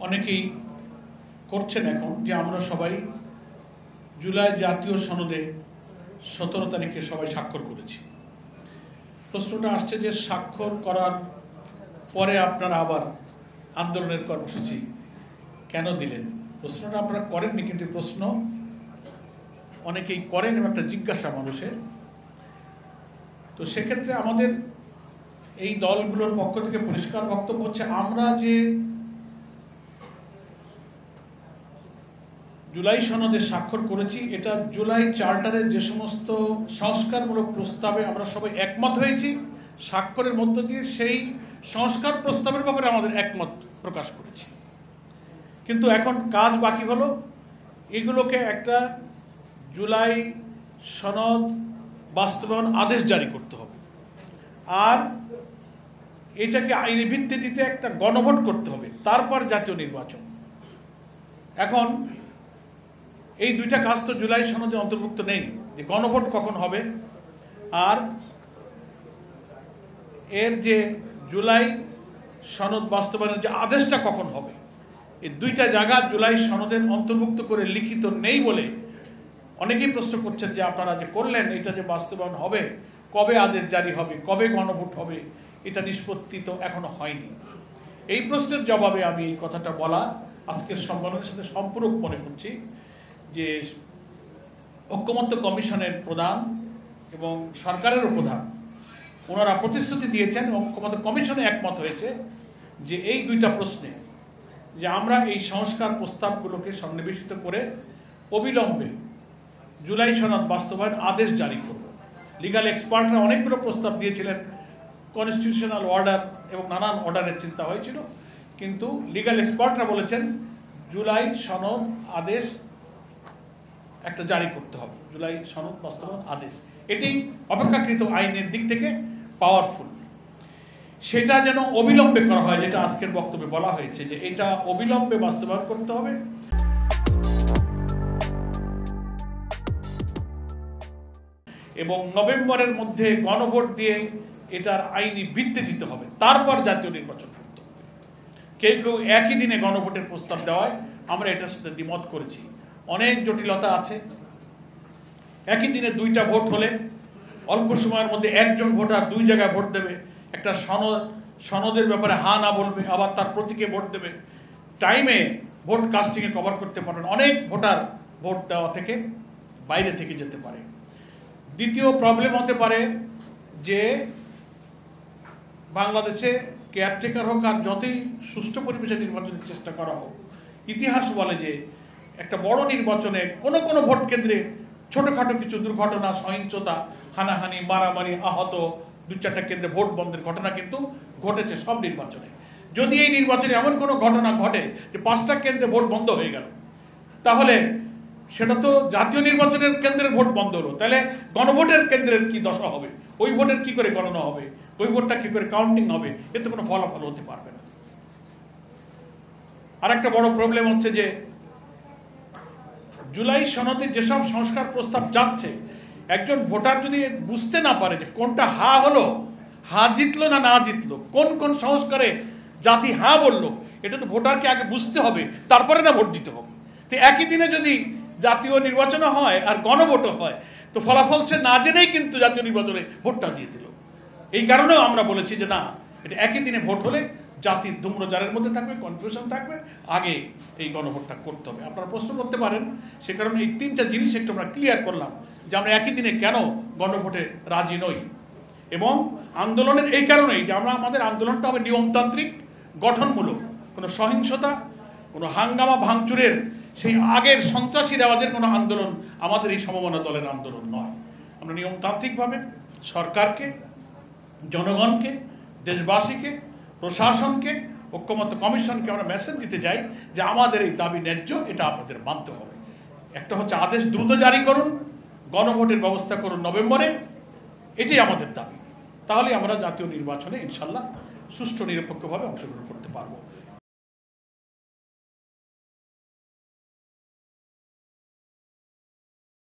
অনেকেই করছেন এখন যে আমরা সবাই জুলাই জাতীয় সনদে 17 তারিখে সবাই স্বাক্ষর করেছি। প্রশ্নটা আসছে যে স্বাক্ষর করার পরে আপনারা আবার আন্দোলনের কর্মসূচি কেন দিলেন? প্রশ্নটা আপনারা করেননি, কিন্তু প্রশ্ন অনেকেই করেন এবং একটা জিজ্ঞাসা মানুষের। তো সেক্ষেত্রে আমাদের এই দলগুলোর পক্ষ থেকে পরিষ্কার বক্তব্য হচ্ছে, আমরা যে জুলাই সনদে স্বাক্ষর করেছি এটা জুলাই চার্টারের যে সমস্ত সংস্কারমূলক প্রস্তাবে আমরা সবাই একমত হয়েছি, স্বাক্ষরের মধ্য দিয়ে সেই সংস্কার প্রস্তাবের ব্যাপারে আমাদের একমত প্রকাশ করেছি। কিন্তু এখন কাজ বাকি হলো এগুলোকে একটা জুলাই সনদ বাস্তবায়ন আদেশ জারি করতে হবে, আর এটাকে আইনি ভিত্তিতে একটা গণভোট করতে হবে, তারপর জাতীয় নির্বাচন। এখন এই দুইটা কাজ তো জুলাই সনদে অন্তর্ভুক্ত নেই, যে গণভোট কখন হবে আর এর যে জুলাই সনদ বাস্তবায়নের যে আদেশটা কখন হবে, এই দুইটা জায়গা জুলাই সনদের অন্তর্ভুক্ত করে লিখিত নেই বলে অনেকেই প্রশ্ন করছেন যে আপনারা যে করলেন এটা যে বাস্তবায়ন হবে, কবে আদেশ জারি হবে, কবে গণভোট হবে, এটা নিষ্পত্তি তো এখনো হয়নি। এই প্রশ্নের জবাবে আমি এই কথাটা বলা আজকের সম্মেলনের সাথে সম্পূরক মনে করছি যে ঐক্যমত্য কমিশনের প্রধান এবং সরকারেরও প্রধান ওনারা প্রতিশ্রুতি দিয়েছেন, ঐক্যমত্য কমিশনে একমত হয়েছে যে এই দুইটা প্রশ্নে যে আমরা এই সংস্কার প্রস্তাবগুলোকে সন্নিবেশিত করে অবিলম্বে জুলাই সনদ বাস্তবায়ন আদেশ জারি করব। লিগাল এক্সপার্টরা অনেকগুলো প্রস্তাব দিয়েছিলেন, কনস্টিটিউশনাল অর্ডার এবং নানান অর্ডারের চিন্তা হয়েছিল, কিন্তু লিগাল এক্সপার্টরা বলেছেন জুলাই সনদ আদেশ একটা জারি করতে হবে, জুলাই সনদ বাস্তবায়ন আদেশ। এটি অপেক্ষাকৃত আইনের দিক থেকে পাওয়ারফুল, সেটা যেন অবিলম্বে করা হয়, যেটা আজকের বক্তব্যে বলা হয়েছে যে এটা অবিলম্বে বাস্তবায়ন করতে হবে। এবং নভেম্বরের মধ্যে গণভোট দিয়ে এটার আইনি ভিত্তি দিতে হবে, তারপর জাতীয় নির্বাচন করতে হবে। কেউ কেউ একই দিনে গণভোটের প্রস্তাব দেওয়ায় আমরা এটার সাথে দ্বিমত করেছি। অনেক জটিলতা আছে। একই দিনে দুইটা ভোট হলে অল্প সময়ের মধ্যে একজন ভোটার দুই জায়গায় ভোট দেবে, একটা সনদের ব্যাপারে হা না বলবে, আবার তার প্রতীকে ভোট দেবে, টাইমে ভোট কাস্টিংয়ে কভার করতে পারবেন, অনেক ভোটার ভোট দেওয়া থেকে বাইরে থেকে যেতে পারে। দ্বিতীয় প্রবলেম হতে পারে যে বাংলাদেশে কেয়ারটেকার হোক আর যতই সুষ্ঠু পরিবেশে নির্বাচনের চেষ্টা করা হোক, ইতিহাস বলে যে একটা বড় নির্বাচনে কোনো কোনো ভোট কেন্দ্রে ছোটখাটো কিছু দুর্ঘটনা, সহিংসতা, হানাহানি, মারামারি, আহত, দু চারটা কেন্দ্রে ভোট বন্ধের ঘটনা কিন্তু ঘটেছে সব নির্বাচনে। যদি এই নির্বাচনে এমন কোনো ঘটনা ঘটে যে 5টা কেন্দ্রে ভোট বন্ধ হয়ে গেল, তাহলে সেটা তো জাতীয় নির্বাচনের কেন্দ্রের ভোট বন্ধ হলো, তাহলে গণভোটের কেন্দ্রের কি দশা হবে, ওই ভোটের কি করে গণনা হবে, ওই ভোটটা কি করে কাউন্টিং হবে, এতে কোনো ফলাফল হতে পারবে না। আর একটা বড় প্রবলেম হচ্ছে যে জুলাই সনদে যেসব সংস্কার প্রস্তাব যাচ্ছে, একজন ভোটার যদি বুঝতে না পারে যে কোনটা হা হলো, হা জিতলো না না জিতলো, কোন কোন সংস্কারে জাতি হা বললো, এটা তো ভোটারকে আগে বুঝতে হবে, তারপরে না ভোট দিতে হবে। তো একই দিনে যদি জাতীয় নির্বাচন হয় আর গণভোটও হয়, তো ফলাফল সে না জেনেই কিন্তু জাতীয় নির্বাচনে ভোটটা দিয়ে দিল। এই কারণেও আমরা বলেছি যে না, এটা একই দিনে ভোট হলে জাতির ধূম্রজালের মধ্যে থাকবে, কনফিউশন থাকবে, আগে এই গণভোটটা করতে হবে। আপনারা প্রশ্ন করতে পারেন, সে কারণে এই 3টা জিনিস একটু আমরা ক্লিয়ার করলাম যে আমরা একই দিনে কেন গণভোটে রাজি নই। এবং আন্দোলনের এই কারণেই যে আমরা আমাদের আন্দোলনটা হবে নিয়মতান্ত্রিক, গঠনমূলক, কোনো সহিংসতা, কোনো হাঙ্গামা ভাঙচুরের সেই আগের সন্ত্রাসী রেওয়াজের কোনো আন্দোলন আমাদের এই সমমনা দলের আন্দোলন নয়। আমরা নিয়মতান্ত্রিকভাবে সরকারকে, জনগণকে, দেশবাসীকে, প্রশাসনকে, ঐক্যমত্য কমিশনকে আমরা মেসেজ দিতে চাই যে আমাদের এই দাবি ন্যায্য, এটা আপনাদের মানতে হবে। একটা হচ্ছে আদেশ দ্রুত জারি করুন, গণভোটের ব্যবস্থা করুন নভেম্বরে, এটাই আমাদের দাবি। তাহলে আমরা জাতীয় নির্বাচনে ইনশাল্লাহ সুষ্ঠু নিরপেক্ষভাবে অংশগ্রহণ করতে পারবো।